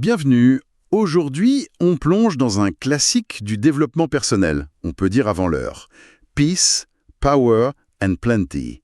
Bienvenue. Aujourd'hui, on plonge dans un classique du développement personnel, on peut dire avant l'heure. Peace, Power and Plenty.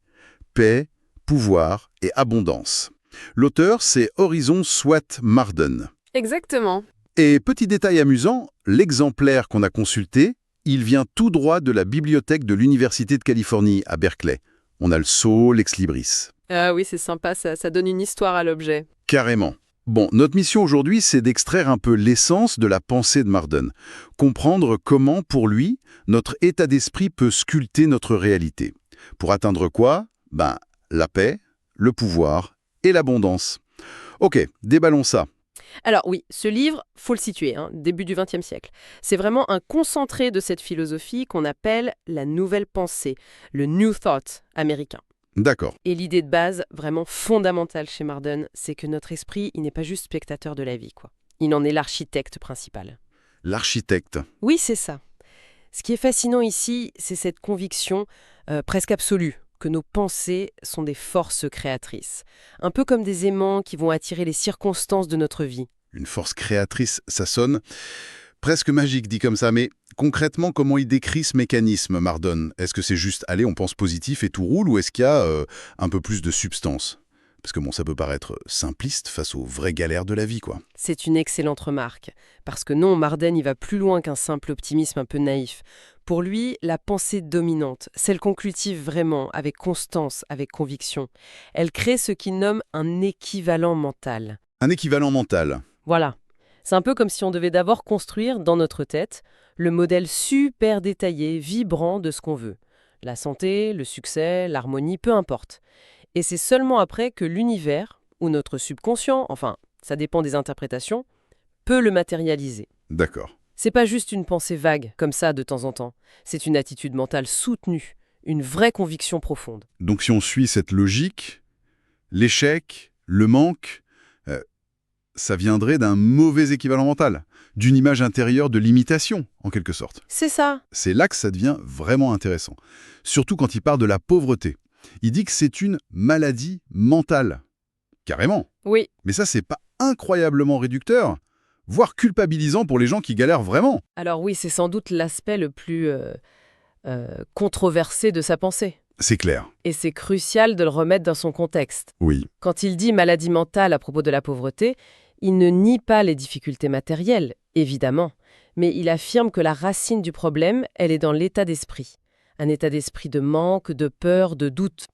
Paix, pouvoir et abondance. L'auteur, c'est Horizon Swat Marden. Exactement. Et petit détail amusant, l'exemplaire qu'on a consulté, il vient tout droit de la bibliothèque de l'Université de Californie à Berkeley. On a le sceau, l'ex-libris. Ah oui, c'est sympa, ça donne une histoire à l'objet. Carrément. Bon, notre mission aujourd'hui, c'est d'extraire un peu l'essence de la pensée de Marden. Comprendre comment, pour lui, notre état d'esprit peut sculpter notre réalité. Pour atteindre quoi? La paix, le pouvoir et l'abondance. Ok, déballons ça. Alors oui, ce livre, faut le situer, début du XXe siècle. C'est vraiment un concentré de cette philosophie qu'on appelle la nouvelle pensée, le New Thought américain. D'accord. Et l'idée de base, vraiment fondamentale chez Marden, c'est que notre esprit, il n'est pas juste spectateur de la vie, quoi. Il en est l'architecte principal. L'architecte. Oui, c'est ça. Ce qui est fascinant ici, c'est cette conviction presque absolue que nos pensées sont des forces créatrices. Un peu comme des aimants qui vont attirer les circonstances de notre vie. Une force créatrice, ça sonne presque magique dit comme ça, mais concrètement, comment il décrit ce mécanisme, Marden? Est-ce que c'est juste, allez, on pense positif et tout roule, ou est-ce qu'il y a un peu plus de substance? Parce que bon, ça peut paraître simpliste face aux vraies galères de la vie, quoi. C'est une excellente remarque. Parce que non, Marden, il va plus loin qu'un simple optimisme un peu naïf. Pour lui, la pensée dominante, celle qu'on cultive vraiment, avec constance, avec conviction, elle crée ce qu'il nomme un équivalent mental. Un équivalent mental. Voilà. C'est un peu comme si on devait d'abord construire, dans notre tête, le modèle super détaillé, vibrant de ce qu'on veut. La santé, le succès, l'harmonie, peu importe. Et c'est seulement après que l'univers, ou notre subconscient, enfin, ça dépend des interprétations, peut le matérialiser. D'accord. C'est pas juste une pensée vague, comme ça, de temps en temps. C'est une attitude mentale soutenue, une vraie conviction profonde. Donc si on suit cette logique, l'échec, le manque, ça viendrait d'un mauvais équivalent mental, d'une image intérieure de limitation, en quelque sorte. C'est ça. C'est là que ça devient vraiment intéressant. Surtout quand il parle de la pauvreté. Il dit que c'est une maladie mentale. Carrément. Oui. Mais ça, c'est pas incroyablement réducteur, voire culpabilisant pour les gens qui galèrent vraiment. Alors oui, c'est sans doute l'aspect le plus controversé de sa pensée. C'est clair. Et c'est crucial de le remettre dans son contexte. Oui. Quand il dit maladie mentale à propos de la pauvreté, il ne nie pas les difficultés matérielles, évidemment, mais il affirme que la racine du problème, elle est dans l'état d'esprit. Un état d'esprit de manque, de peur, de doute.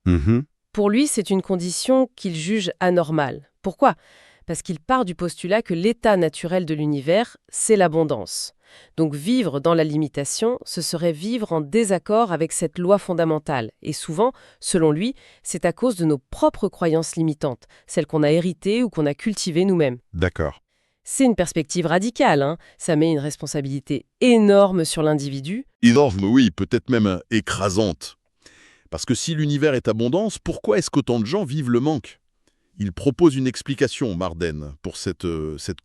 Pour lui, c'est une condition qu'il juge anormale. Pourquoi? Parce qu'il part du postulat que l'état naturel de l'univers, c'est l'abondance. Donc vivre dans la limitation, ce serait vivre en désaccord avec cette loi fondamentale. Et souvent, selon lui, c'est à cause de nos propres croyances limitantes, celles qu'on a héritées ou qu'on a cultivées nous-mêmes. D'accord. C'est une perspective radicale, Ça met une responsabilité énorme sur l'individu. Énorme, oui, peut-être même écrasante. Parce que si l'univers est abondance, pourquoi est-ce qu'autant de gens vivent le manque? Il propose une explication, Marden, pour cette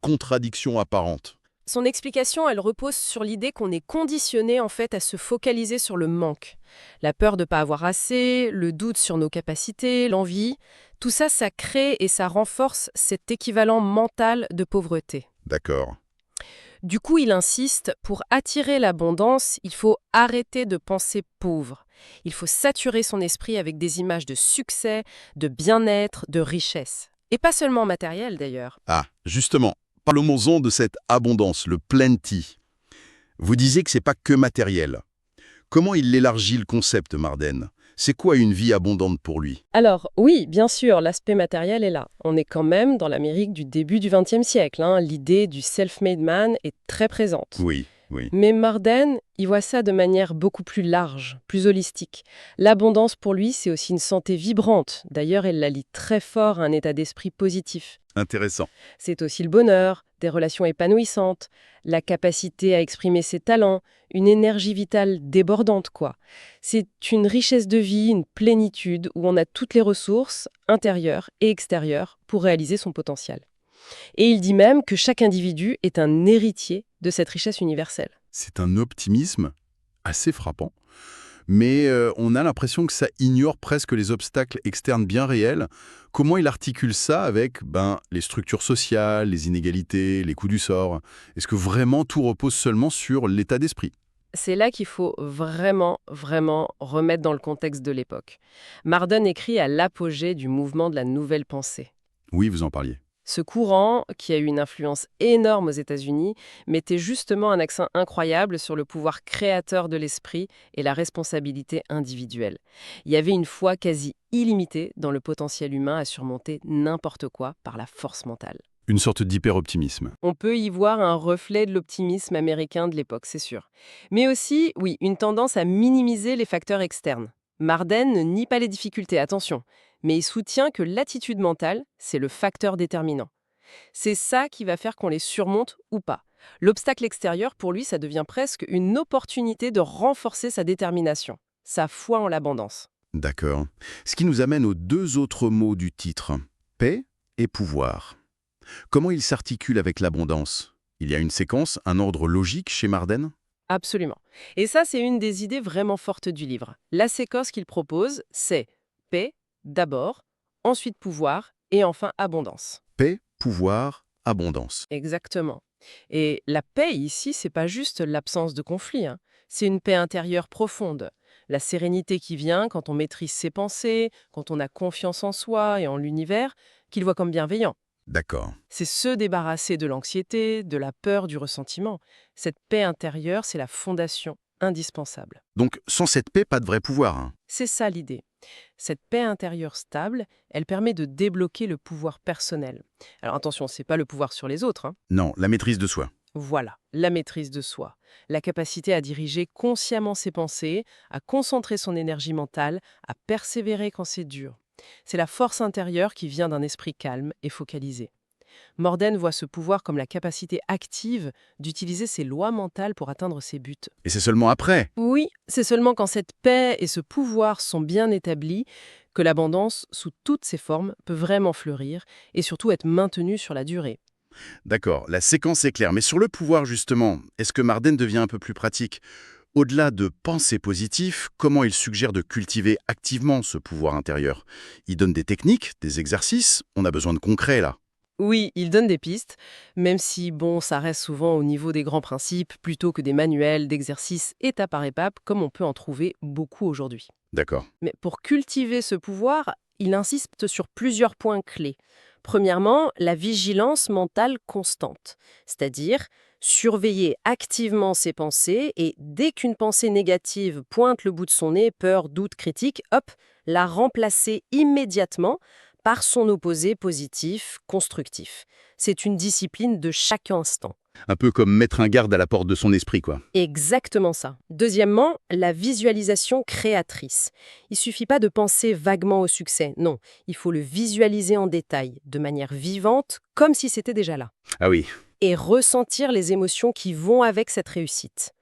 contradiction apparente. Son explication, elle repose sur l'idée qu'on est conditionné en fait à se focaliser sur le manque. La peur de ne pas avoir assez, le doute sur nos capacités, l'envie, tout ça, ça crée et ça renforce cet équivalent mental de pauvreté. D'accord. Du coup, il insiste, pour attirer l'abondance, il faut arrêter de penser pauvre. Il faut saturer son esprit avec des images de succès, de bien-être, de richesse. Et pas seulement matériel d'ailleurs. Ah, justement, parlons-en de cette abondance, le plenty. Vous disiez que c'est pas que matériel. Comment il élargit le concept, Marden? C'est quoi une vie abondante pour lui? Alors, oui, bien sûr, l'aspect matériel est là. On est quand même dans l'Amérique du début du XXe siècle. L'idée du self-made man est très présente. Oui, oui. Mais Marden, il voit ça de manière beaucoup plus large, plus holistique. L'abondance pour lui, c'est aussi une santé vibrante. D'ailleurs, elle la lie très fort à un état d'esprit positif. Intéressant. C'est aussi le bonheur, des relations épanouissantes, la capacité à exprimer ses talents, une énergie vitale débordante, quoi. C'est une richesse de vie, une plénitude où on a toutes les ressources, intérieures et extérieures, pour réaliser son potentiel. Et il dit même que chaque individu est un héritier de cette richesse universelle. C'est un optimisme assez frappant. Mais on a l'impression que ça ignore presque les obstacles externes bien réels. Comment il articule ça avec les structures sociales, les inégalités, les coups du sort? Est-ce que vraiment tout repose seulement sur l'état d'esprit? C'est là qu'il faut vraiment, vraiment remettre dans le contexte de l'époque. Marden écrit à l'apogée du mouvement de la nouvelle pensée. Oui, vous en parliez. Ce courant, qui a eu une influence énorme aux États-Unis, mettait justement un accent incroyable sur le pouvoir créateur de l'esprit et la responsabilité individuelle. Il y avait une foi quasi illimitée dans le potentiel humain à surmonter n'importe quoi par la force mentale. Une sorte d'hyper-optimisme. On peut y voir un reflet de l'optimisme américain de l'époque, c'est sûr. Mais aussi, oui, une tendance à minimiser les facteurs externes. Marden ne nie pas les difficultés, attention, mais il soutient que l'attitude mentale, c'est le facteur déterminant. C'est ça qui va faire qu'on les surmonte ou pas. L'obstacle extérieur, pour lui, ça devient presque une opportunité de renforcer sa détermination, sa foi en l'abondance. D'accord. Ce qui nous amène aux deux autres mots du titre, paix et pouvoir. Comment il s'articule avec l'abondance? Il y a une séquence, un ordre logique chez Marden? Absolument. Et ça, c'est une des idées vraiment fortes du livre. La séquence qu'il propose, c'est paix, d'abord, ensuite pouvoir, et enfin abondance. Paix, pouvoir, abondance. Exactement. Et la paix ici, c'est pas juste l'absence de conflit, hein. C'est une paix intérieure profonde. La sérénité qui vient quand on maîtrise ses pensées, quand on a confiance en soi et en l'univers, qu'il voit comme bienveillant. D'accord. C'est se débarrasser de l'anxiété, de la peur, du ressentiment. Cette paix intérieure, c'est la fondation indispensable. Donc, sans cette paix, pas de vrai pouvoir, hein. C'est ça l'idée. Cette paix intérieure stable, elle permet de débloquer le pouvoir personnel. Alors attention, c'est pas le pouvoir sur les autres, hein. Non, la maîtrise de soi. Voilà, la maîtrise de soi, la capacité à diriger consciemment ses pensées, à concentrer son énergie mentale, à persévérer quand c'est dur. C'est la force intérieure qui vient d'un esprit calme et focalisé. Morden voit ce pouvoir comme la capacité active d'utiliser ses lois mentales pour atteindre ses buts. Et c'est seulement après. Oui, c'est seulement quand cette paix et ce pouvoir sont bien établis que l'abondance, sous toutes ses formes, peut vraiment fleurir et surtout être maintenue sur la durée. D'accord, la séquence est claire. Mais sur le pouvoir, justement, est-ce que Marden devient un peu plus pratique? Au-delà de penser positif, comment il suggère de cultiver activement ce pouvoir intérieur? Il donne des techniques, des exercices. On a besoin de concret, là. Oui, il donne des pistes, même si, bon, ça reste souvent au niveau des grands principes, plutôt que des manuels d'exercices étape par étape, comme on peut en trouver beaucoup aujourd'hui. D'accord. Mais pour cultiver ce pouvoir, il insiste sur plusieurs points clés. Premièrement, la vigilance mentale constante, c'est-à-dire surveiller activement ses pensées et dès qu'une pensée négative pointe le bout de son nez, peur, doute, critique, hop, la remplacer immédiatement par son opposé positif, constructif. C'est une discipline de chaque instant. Un peu comme mettre un garde à la porte de son esprit, quoi. Exactement ça. Deuxièmement, la visualisation créatrice. Il suffit pas de penser vaguement au succès, non. Il faut le visualiser en détail, de manière vivante, comme si c'était déjà là. Ah oui. Et ressentir les émotions qui vont avec cette réussite.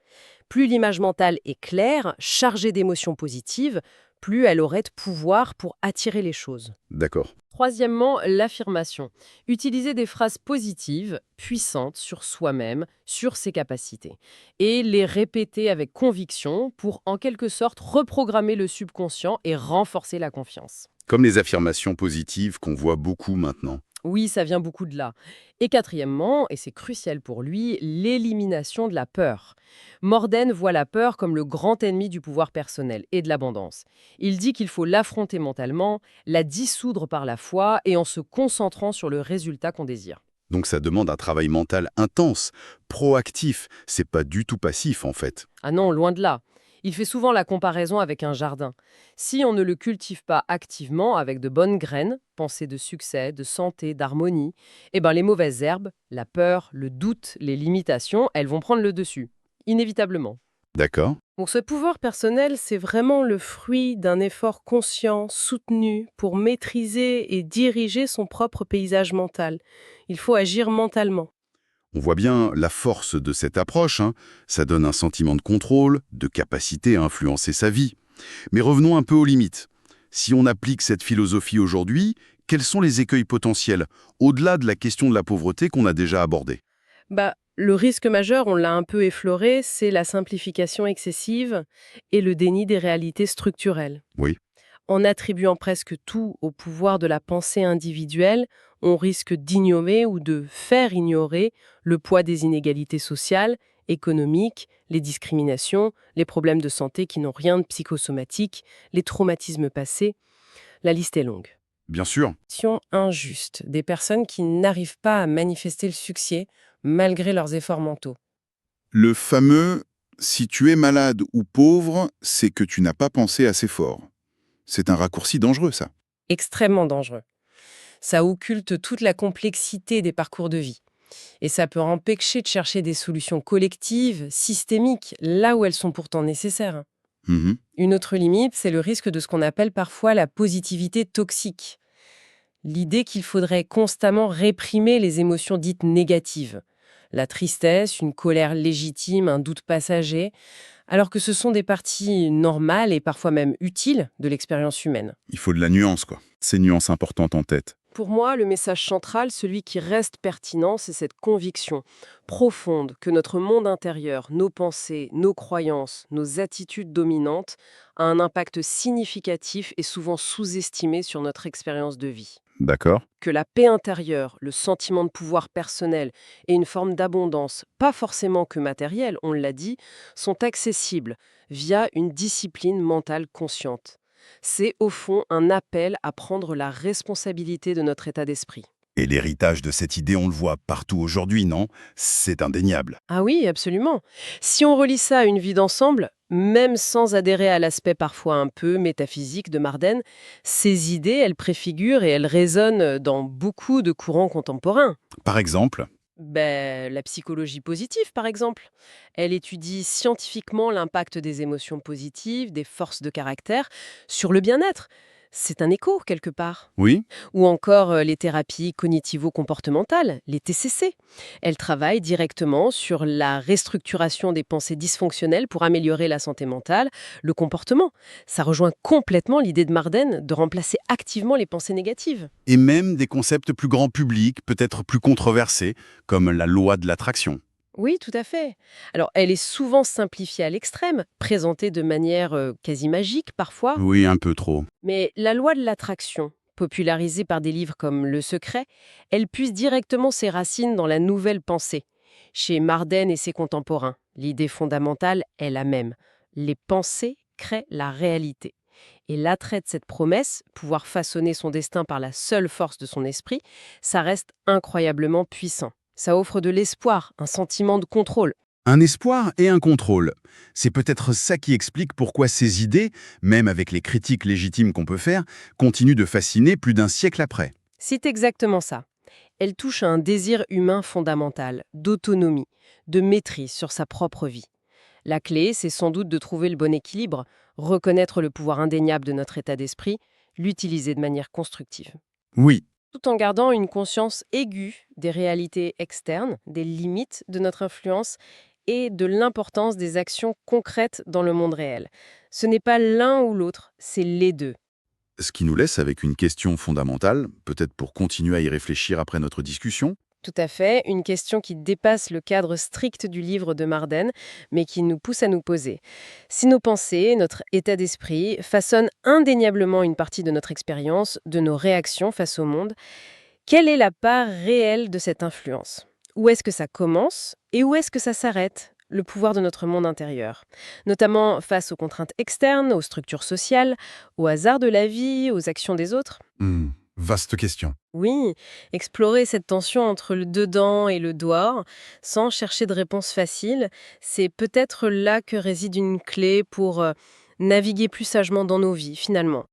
Plus l'image mentale est claire, chargée d'émotions positives, plus elle aurait de pouvoir pour attirer les choses. D'accord. Troisièmement, l'affirmation. Utiliser des phrases positives, puissantes sur soi-même, sur ses capacités. Et les répéter avec conviction pour, en quelque sorte, reprogrammer le subconscient et renforcer la confiance. Comme les affirmations positives qu'on voit beaucoup maintenant. Oui, ça vient beaucoup de là. Et quatrièmement, et c'est crucial pour lui, l'élimination de la peur. Morden voit la peur comme le grand ennemi du pouvoir personnel et de l'abondance. Il dit qu'il faut l'affronter mentalement, la dissoudre par la foi et en se concentrant sur le résultat qu'on désire. Donc ça demande un travail mental intense, proactif. C'est pas du tout passif, en fait. Ah non, loin de là. Il fait souvent la comparaison avec un jardin. Si on ne le cultive pas activement avec de bonnes graines, pensées de succès, de santé, d'harmonie, eh ben les mauvaises herbes, la peur, le doute, les limitations, elles vont prendre le dessus, inévitablement. D'accord. Donc ce pouvoir personnel, c'est vraiment le fruit d'un effort conscient, soutenu, pour maîtriser et diriger son propre paysage mental. Il faut agir mentalement. On voit bien la force de cette approche, hein. Ça donne un sentiment de contrôle, de capacité à influencer sa vie. Mais revenons un peu aux limites. Si on applique cette philosophie aujourd'hui, quels sont les écueils potentiels, au-delà de la question de la pauvreté qu'on a déjà abordée? Le risque majeur, on l'a un peu effleuré, c'est la simplification excessive et le déni des réalités structurelles. Oui. En attribuant presque tout au pouvoir de la pensée individuelle, on risque d'ignorer ou de faire ignorer le poids des inégalités sociales, économiques, les discriminations, les problèmes de santé qui n'ont rien de psychosomatique, les traumatismes passés. La liste est longue. Bien sûr. Situation injuste, des personnes qui n'arrivent pas à manifester le succès malgré leurs efforts mentaux. Le fameux « si tu es malade ou pauvre, c'est que tu n'as pas pensé assez fort ». C'est un raccourci dangereux, ça. Extrêmement dangereux. Ça occulte toute la complexité des parcours de vie. Et ça peut empêcher de chercher des solutions collectives, systémiques, là où elles sont pourtant nécessaires. Mhm. Une autre limite, c'est le risque de ce qu'on appelle parfois la positivité toxique. L'idée qu'il faudrait constamment réprimer les émotions dites négatives. La tristesse, une colère légitime, un doute passager, alors que ce sont des parties normales et parfois même utiles de l'expérience humaine. Il faut de la nuance, quoi. Ces nuances importantes en tête. Pour moi, le message central, celui qui reste pertinent, c'est cette conviction profonde que notre monde intérieur, nos pensées, nos croyances, nos attitudes dominantes, a un impact significatif et souvent sous-estimé sur notre expérience de vie. D'accord. Que la paix intérieure, le sentiment de pouvoir personnel et une forme d'abondance, pas forcément que matérielle, on l'a dit, sont accessibles via une discipline mentale consciente. C'est au fond un appel à prendre la responsabilité de notre état d'esprit. Et l'héritage de cette idée, on le voit partout aujourd'hui, non? C'est indéniable. Ah oui, absolument. Si on relie ça à une vie d'ensemble, même sans adhérer à l'aspect parfois un peu métaphysique de Marden, ces idées, elles préfigurent et elles résonnent dans beaucoup de courants contemporains. Par exemple, La psychologie positive, par exemple. Elle étudie scientifiquement l'impact des émotions positives, des forces de caractère, sur le bien-être. C'est un écho, quelque part. oui, Ou encore les thérapies cognitivo-comportementales, les TCC. Elles travaillent directement sur la restructuration des pensées dysfonctionnelles pour améliorer la santé mentale, le comportement. Ça rejoint complètement l'idée de Marden de remplacer activement les pensées négatives. et même des concepts plus grand public, peut-être plus controversés, comme la loi de l'attraction. Oui, tout à fait. Alors, elle est souvent simplifiée à l'extrême, présentée de manière quasi magique parfois, Oui, un peu trop. mais la loi de l'attraction, popularisée par des livres comme Le Secret, elle puise directement ses racines dans la nouvelle pensée. Chez Marden et ses contemporains, l'idée fondamentale est la même. Les pensées créent la réalité. Et l'attrait de cette promesse, pouvoir façonner son destin par la seule force de son esprit, ça reste incroyablement puissant. Ça offre de l'espoir, un sentiment de contrôle. Un espoir et un contrôle. C'est peut-être ça qui explique pourquoi ces idées, même avec les critiques légitimes qu'on peut faire, continuent de fasciner plus d'un siècle après. C'est exactement ça. Elle touche à un désir humain fondamental, d'autonomie, de maîtrise sur sa propre vie. La clé, c'est sans doute de trouver le bon équilibre, reconnaître le pouvoir indéniable de notre état d'esprit, l'utiliser de manière constructive. Oui, Tout en gardant une conscience aiguë des réalités externes, des limites de notre influence et de l'importance des actions concrètes dans le monde réel. Ce n'est pas l'un ou l'autre, c'est les deux. ce qui nous laisse avec une question fondamentale, peut-être pour continuer à y réfléchir après notre discussion. Tout à fait, une question qui dépasse le cadre strict du livre de Marden, mais qui nous pousse à nous poser. Si nos pensées, notre état d'esprit, façonnent indéniablement une partie de notre expérience, de nos réactions face au monde, quelle est la part réelle de cette influence? Où est-ce que ça commence et où est-ce que ça s'arrête? Le pouvoir de notre monde intérieur, notamment face aux contraintes externes, aux structures sociales, au hasard de la vie, aux actions des autres. Vaste question. Oui, explorer cette tension entre le dedans et le dehors, sans chercher de réponse facile, c'est peut-être là que réside une clé pour naviguer plus sagement dans nos vies, finalement.